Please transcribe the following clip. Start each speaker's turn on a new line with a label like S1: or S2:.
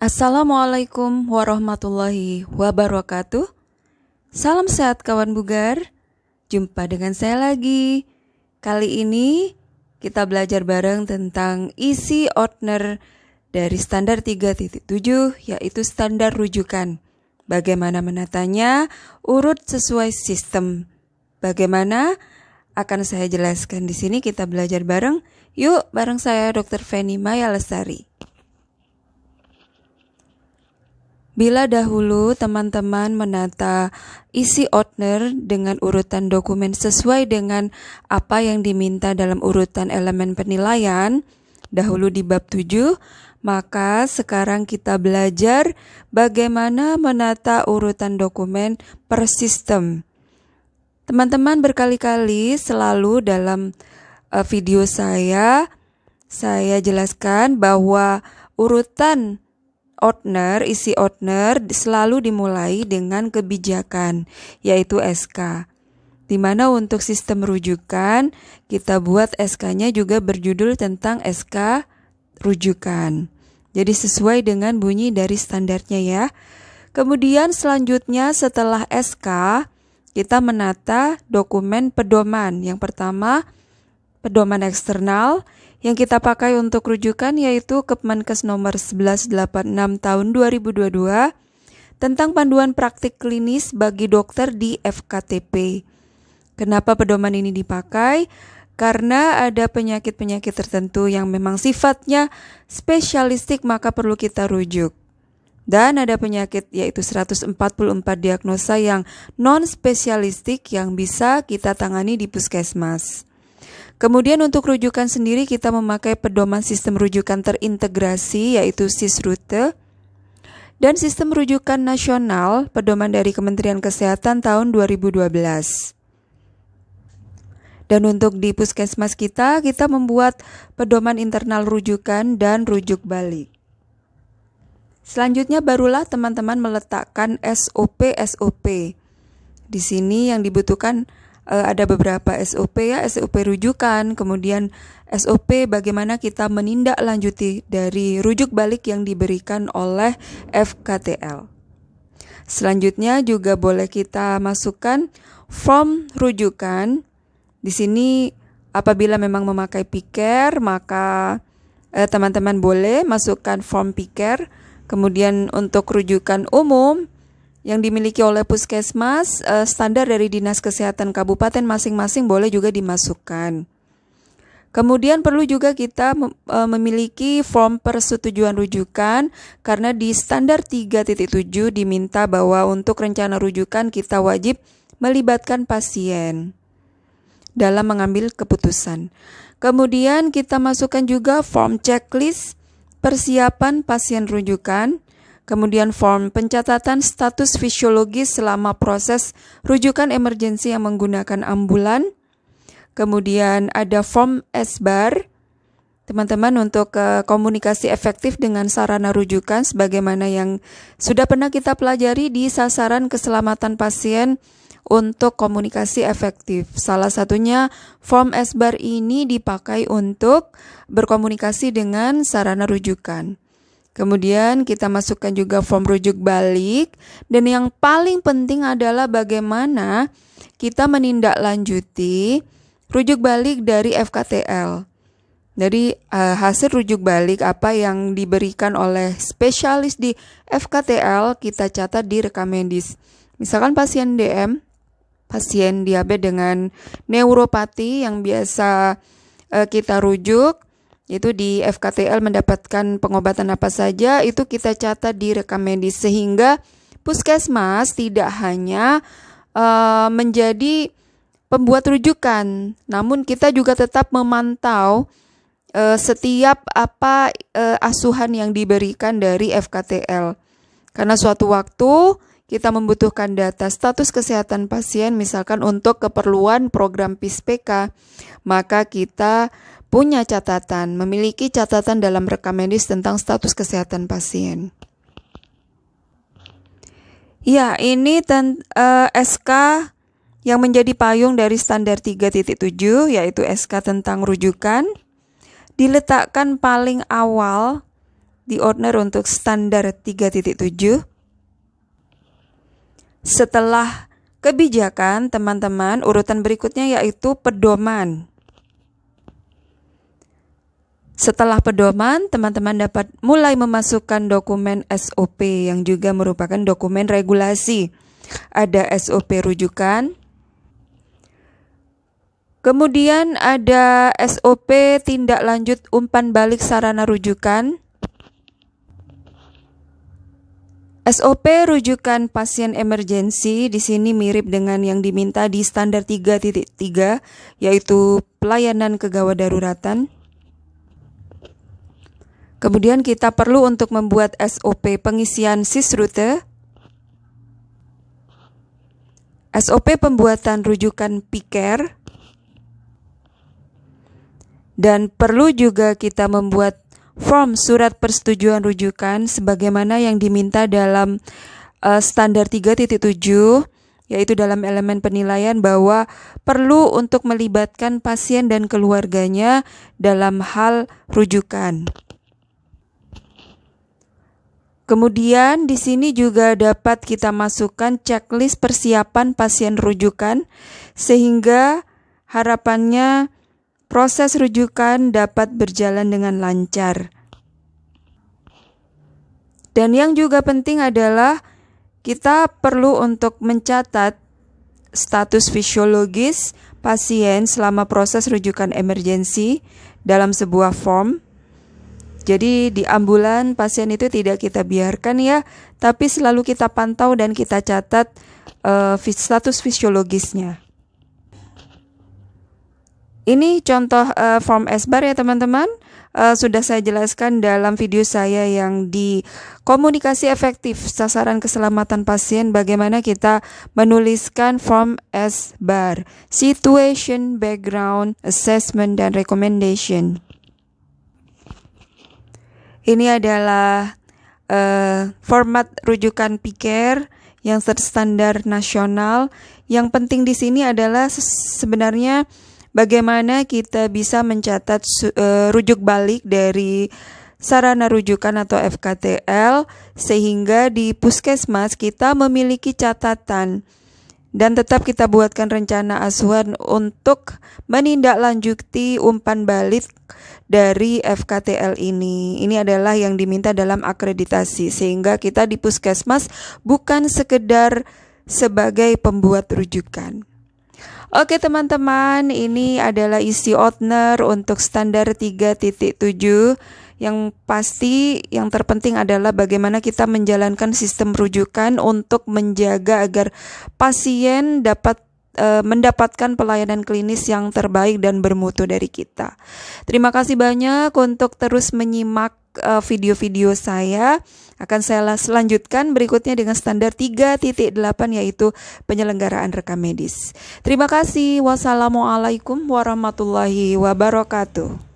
S1: Assalamualaikum warahmatullahi wabarakatuh. Salam sehat kawan bugar. Jumpa dengan saya lagi. Kali ini kita belajar bareng tentang isi ordner dari standar 3.7 yaitu standar rujukan. Bagaimana menatanya urut sesuai sistem. Bagaimana akan saya jelaskan di sini, kita belajar bareng. Yuk bareng saya Dr. Feni Maya Lestari. Bila dahulu teman-teman menata isi ordner dengan urutan dokumen sesuai dengan apa yang diminta dalam urutan elemen penilaian, dahulu di bab 7, maka sekarang kita belajar bagaimana menata urutan dokumen per sistem. Teman-teman berkali-kali selalu dalam video saya jelaskan bahwa urutan isi ordner selalu dimulai dengan kebijakan, yaitu SK. Di mana untuk sistem rujukan, kita buat SK-nya juga berjudul tentang SK rujukan. Jadi sesuai dengan bunyi dari standarnya ya. Kemudian selanjutnya setelah SK, kita menata dokumen pedoman. Yang pertama, pedoman eksternal. Yang kita pakai untuk rujukan yaitu Kepmenkes nomor 1186 tahun 2022 tentang panduan praktik klinis bagi dokter di FKTP. Kenapa pedoman ini dipakai? Karena ada penyakit-penyakit tertentu yang memang sifatnya spesialistik maka perlu kita rujuk. Dan ada penyakit yaitu 144 diagnosa yang non-spesialistik yang bisa kita tangani di puskesmas. Kemudian untuk rujukan sendiri kita memakai pedoman sistem rujukan terintegrasi yaitu SISRUTE dan sistem rujukan nasional pedoman dari Kementerian Kesehatan tahun 2012. Dan untuk di puskesmas kita membuat pedoman internal rujukan dan rujuk balik. Selanjutnya barulah teman-teman meletakkan SOP. Di sini yang dibutuhkan ada beberapa SOP ya, SOP rujukan, kemudian SOP bagaimana kita menindaklanjuti dari rujuk balik yang diberikan oleh FKTL. Selanjutnya juga boleh kita masukkan form rujukan. Di sini apabila memang memakai PICARE, maka teman-teman boleh masukkan form PICARE. Kemudian untuk rujukan umum yang dimiliki oleh puskesmas, standar dari Dinas Kesehatan Kabupaten masing-masing boleh juga dimasukkan. Kemudian perlu juga kita memiliki form persetujuan rujukan karena di standar 3.7 diminta bahwa untuk rencana rujukan kita wajib melibatkan pasien dalam mengambil keputusan. Kemudian kita masukkan juga form checklist persiapan pasien rujukan. Kemudian form pencatatan status fisiologis selama proses rujukan emergensi yang menggunakan ambulan. Kemudian ada form SBAR, teman-teman untuk komunikasi efektif dengan sarana rujukan sebagaimana yang sudah pernah kita pelajari di sasaran keselamatan pasien untuk komunikasi efektif. Salah satunya form SBAR ini dipakai untuk berkomunikasi dengan sarana rujukan. Kemudian kita masukkan juga form rujuk balik dan yang paling penting adalah bagaimana kita menindaklanjuti rujuk balik dari FKTL. Dari hasil rujuk balik apa yang diberikan oleh spesialis di FKTL kita catat di rekam medis. Misalkan pasien DM, pasien diabetes dengan neuropati yang biasa kita rujuk, itu di FKTL mendapatkan pengobatan apa saja, itu kita catat di rekam medis sehingga puskesmas tidak hanya menjadi pembuat rujukan, namun kita juga tetap memantau setiap asuhan yang diberikan dari FKTL. Karena suatu waktu kita membutuhkan data status kesehatan pasien misalkan untuk keperluan program PISPK, maka kita punya catatan, memiliki catatan dalam rekam medis tentang status kesehatan pasien. Ya, ini SK yang menjadi payung dari standar 3.7 yaitu SK tentang rujukan. Diletakkan paling awal di Ordner untuk standar 3.7. Setelah kebijakan, teman-teman, urutan berikutnya yaitu pedoman. Setelah pedoman, teman-teman dapat mulai memasukkan dokumen SOP yang juga merupakan dokumen regulasi. Ada SOP rujukan. Kemudian ada SOP tindak lanjut umpan balik sarana rujukan. SOP rujukan pasien emergensi di sini mirip dengan yang diminta di standar 3.3, yaitu pelayanan kegawat daruratan. Kemudian kita perlu untuk membuat SOP pengisian sysrute, SOP pembuatan rujukan PICARE, dan perlu juga kita membuat form surat persetujuan rujukan sebagaimana yang diminta dalam standar 3.7, yaitu dalam elemen penilaian bahwa perlu untuk melibatkan pasien dan keluarganya dalam hal rujukan. Kemudian di sini juga dapat kita masukkan checklist persiapan pasien rujukan sehingga harapannya proses rujukan dapat berjalan dengan lancar. Dan yang juga penting adalah kita perlu untuk mencatat status fisiologis pasien selama proses rujukan emergensi dalam sebuah form. Jadi di ambulan pasien itu tidak kita biarkan ya, tapi selalu kita pantau dan kita catat status fisiologisnya. Ini contoh form SBAR ya teman-teman. Sudah saya jelaskan dalam video saya yang di komunikasi efektif sasaran keselamatan pasien, bagaimana kita menuliskan form SBAR, Situation, Background, Assessment, dan Recommendation. Ini adalah format rujukan PICARE yang standar nasional. Yang penting di sini adalah sebenarnya bagaimana kita bisa mencatat rujuk balik dari sarana rujukan atau FKTL sehingga di puskesmas kita memiliki catatan dan tetap kita buatkan rencana asuhan untuk menindaklanjuti umpan balik dari FKTL ini. Ini adalah yang diminta dalam akreditasi sehingga kita di puskesmas bukan sekedar sebagai pembuat rujukan. Oke teman-teman, ini adalah isi Ordner untuk standar 3.7. Yang pasti yang terpenting adalah bagaimana kita menjalankan sistem rujukan untuk menjaga agar pasien dapat mendapatkan pelayanan klinis yang terbaik dan bermutu dari kita. Terima kasih banyak untuk terus menyimak video-video saya. Akan saya lanjutkan berikutnya dengan standar 3.8 yaitu penyelenggaraan rekam medis. Terima kasih. Wassalamualaikum warahmatullahi wabarakatuh.